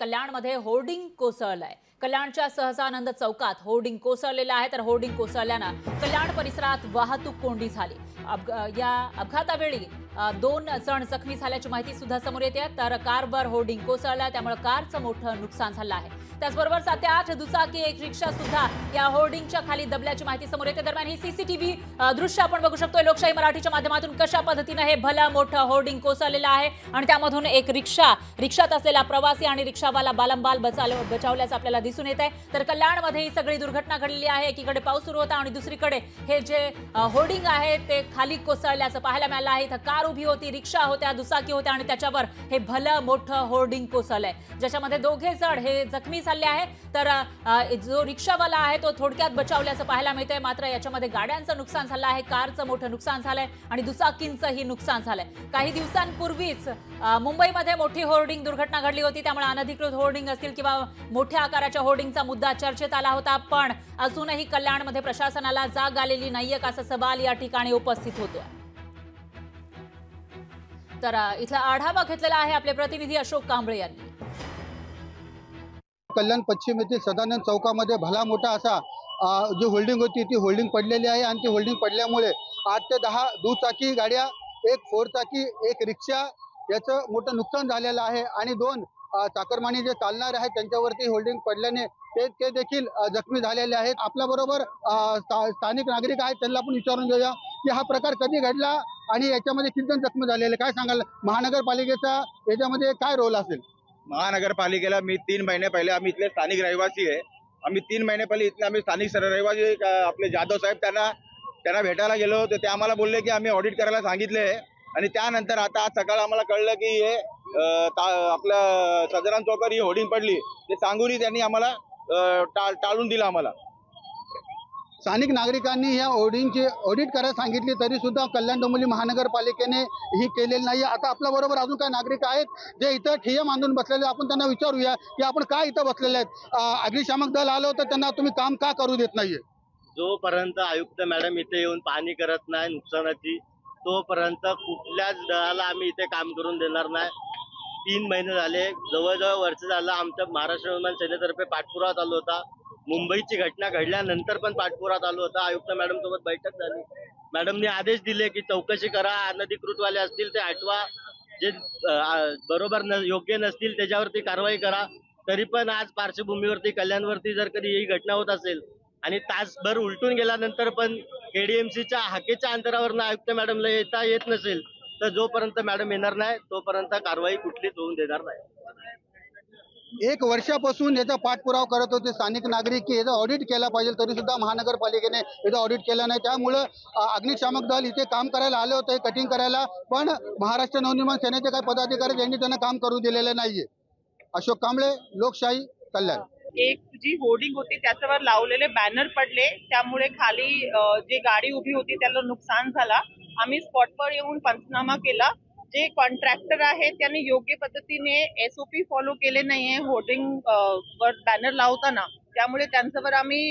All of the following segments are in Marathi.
कल्याणमध्ये होर्डिंग कोसळलंय। कल्याणच्या सहजानंद चौकात होर्डिंग कोसळलेलं आहे, तर होर्डिंग कोसळल्यानं कल्याण परिसरात वाहतूक कोंडी झाली। या अपघातावेळी 2 जण जखमी झाल्याची माहिती सुद्धा समोर येते। तर कारवर होर्डिंग कोसळलं, त्यामुळे कारचं मोठं नुकसान झालं आहे। त्याचबरोबर 7 ते 8 दुचाकी एक रिक्षा सुद्धा या होर्डिंगच्या खाली दबल्याची माहिती समोर येते। दरम्यान ही सीसीटीव्ही दृश्य आपण बघू शकतोय लोकशाही मराठीच्या माध्यमातून कशा पद्धतीने हे भलं मोठं होर्डिंग कोसळलेलं आहे आणि त्यामधून एक रिक्षात असलेला प्रवासी आणि रिक्षावाला बालंबाल बचावल्याचं आपल्याला दिसून येत आहे। तर कल्याणमध्ये ही सगळी दुर्घटना घडलेली आहे। एकीकडे पाऊस सुरू होता आणि दुसरीकडे हे जे होर्डिंग आहे ते खाली कोसळल्याचं पाहायला मिळालं आहे। इथं कार उभी होती, रिक्षा होत्या, दुचाकी होत्या आणि त्याच्यावर हे भलं मोठं होर्डिंग कोसळलंय, ज्याच्यामध्ये दोघे जण हे जखमी झाले आहे। तर जो रिक्षावाला आहे तो थोडक्यात बचावल्याचं पाहायला मिळतंय, मात्र याच्यामध्ये गाड्यांचं नुकसान झालं आहे, कारचं मोठं नुकसान झालंय आणि दुचाकींचंही नुकसान झालंय। काही दिवसांपूर्वीच मुंबईमध्ये मोठी होर्डिंग दुर्घटना घडली होती, त्यामुळे अनधिकृत होर्डिंग असतील किंवा मोठ्या आकाराच्या होर्डिंगचा मुद्दा चर्चेत आला होता, पण अजूनही कल्याणमध्ये प्रशासनाला जाग आलेली नाहीये असा सवाल या ठिकाणी उपस्थित होतोय। तर इथला आढावा घेतलेला आहे आपले प्रतिनिधी अशोक कांबळे यांनी। कल्याण पश्चिम येथील सदानंद चौकामध्ये भला मोठा असा जी होल्डिंग होती ती होल्डिंग पडलेली आहे आणि ती होल्डिंग पडल्यामुळे 8 ते 10 दुचाकी गाड्या, एक 4 चाकी, एक रिक्षा याचं मोठं नुकसान झालेलं आहे आणि 2 चाकरमानी जे चालणार आहेत त्यांच्यावरती होल्डिंग पडल्याने ते देखील जखमी झालेले आहेत। आपल्या बरोबर स्थानिक नागरिक आहेत, त्यांना आपण विचारून घेऊया की हा प्रकार कधी घडला आणि याच्यामध्ये किती जण जखमी झालेले, काय सांगाल? महानगरपालिकेचा याच्यामध्ये काय रोल असेल? महानगरपालिकेला मी 3 महिने पहिले, आम्ही इथले स्थानिक रहिवासी आहे, आम्ही 3 महिने पहिले इथले आम्ही स्थानिक रहिवासी आपले जाधव साहेब त्यांना भेटायला गेलो होतो। ते आम्हाला बोलले की आम्ही ऑडिट करायला सांगितले आणि त्यानंतर आता आज सकाळ आम्हाला कळलं की हे आपलं सदरान चौकात ही होर्डिंग पडली, ते सांगूनही त्यांनी आम्हाला टाळून दिलं। आम्हाला स्थानिक नागरिकांनी या होर्डिंगची ऑडिट करायला सांगितली तरी सुद्धा कल्याण डोंबिवली महानगरपालिकेने ही केलेली नाही। आता आपल्या बरोबर अजून काही नागरिक आहेत जे इथं ठिय्या मांडून बसलेले, आपण त्यांना विचारूया की आपण का इथं बसलेले आहेत? अग्निशामक दल आलं होतं, त्यांना तुम्ही काम का करू देत नाहीये? जोपर्यंत आयुक्त मॅडम इथे येऊन पाहणी करत नाही नुकसानाची, तोपर्यंत कुठल्याच दलाला आम्ही इथे काम करून देणार नाही। 3 महिने झाले, जवळजवळ वर्ष झालं आमच्या महाराष्ट्र विमान सेनेतर्फे पाठपुरावा चालू होता। मुंबईची घटना घडल्यानंतर पण पाठपुरावा चालू होता। आयुक्त मॅडम सोबत बैठक झाली, मॅडमने आदेश दिले की चौकशी करा, अनधिकृतवाले असतील ते हटवा, जे बरोबर योग्य नसतील त्याच्यावरती कारवाई करा। तरी पण आज पार्श्वभूमीवरती कल्याणवरती जर कधी ही घटना होत असेल आणि तासभर उलटून गेल्यानंतर पण केडीएमसीच्या हाकेच्या अंतरावरनं आयुक्त मॅडमला येत नसेल, तर जोपर्यंत मॅडम येणार नाही तोपर्यंत कारवाई कुठलीच होऊन देणार नाही। 1 वर्षापासून याचा पाठपुरावा करत होते स्थानिक नागरिक की याचा ऑडिट केला पाहिजे, तरी सुद्धा महानगरपालिकेने याचा ऑडिट केला नाही। त्यामुळे अग्निशामक दल इथे काम करायला आले होते, कटिंग करायला, पण महाराष्ट्र नवनिर्माण सेनेचे काही पदाधिकारी यांनी त्यांना काम करू दिलेले नाहीये। अशोक कांबळे, लोकशाही, कल्याण। एक जी होर्डिंग होती त्याच्यावर लावलेले बॅनर पडले, त्यामुळे खाली जी गाडी उभी होती त्याला नुकसान झाला। आम्ही स्पॉटवर येऊन पंचनामा केला। जे कॉन्ट्रॅक्टर आहे त्यांनी योग्य पद्धतीने SOP फॉलो केले नाहीये होर्डिंग वर बॅनर लावताना, त्यामुळे त्यांच्यावर आम्ही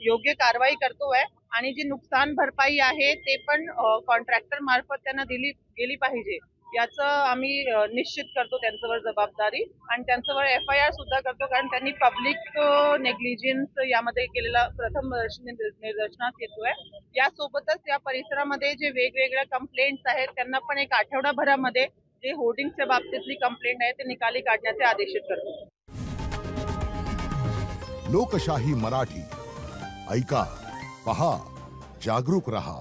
योग्य कारवाई करतोय आणि जी नुकसान भरपाई आहे ते पण कॉन्ट्रॅक्टर मार्फत त्यांना दिली गेली पाहिजे, याचं आम्ही निश्चित करतो त्यांच्यावर जबाबदारी आणि त्यांच्यावर FIR सुद्धा करतो, कारण त्यांनी पब्लिक नेग्लिजन्स यामध्ये केलेला प्रथम निदर्शनास येतोय। यासोबतच या परिसरामध्ये जे वेगवेगळ्या कंप्लेंट्स आहेत त्यांना पण एक आठवडाभरामध्ये जे होर्डिंगच्या बाबतीतली कंप्लेंट आहे ते निकाली काढण्याचे आदेशित करतो। लोकशाही मराठी, ऐका, पहा, जागरूक रहा।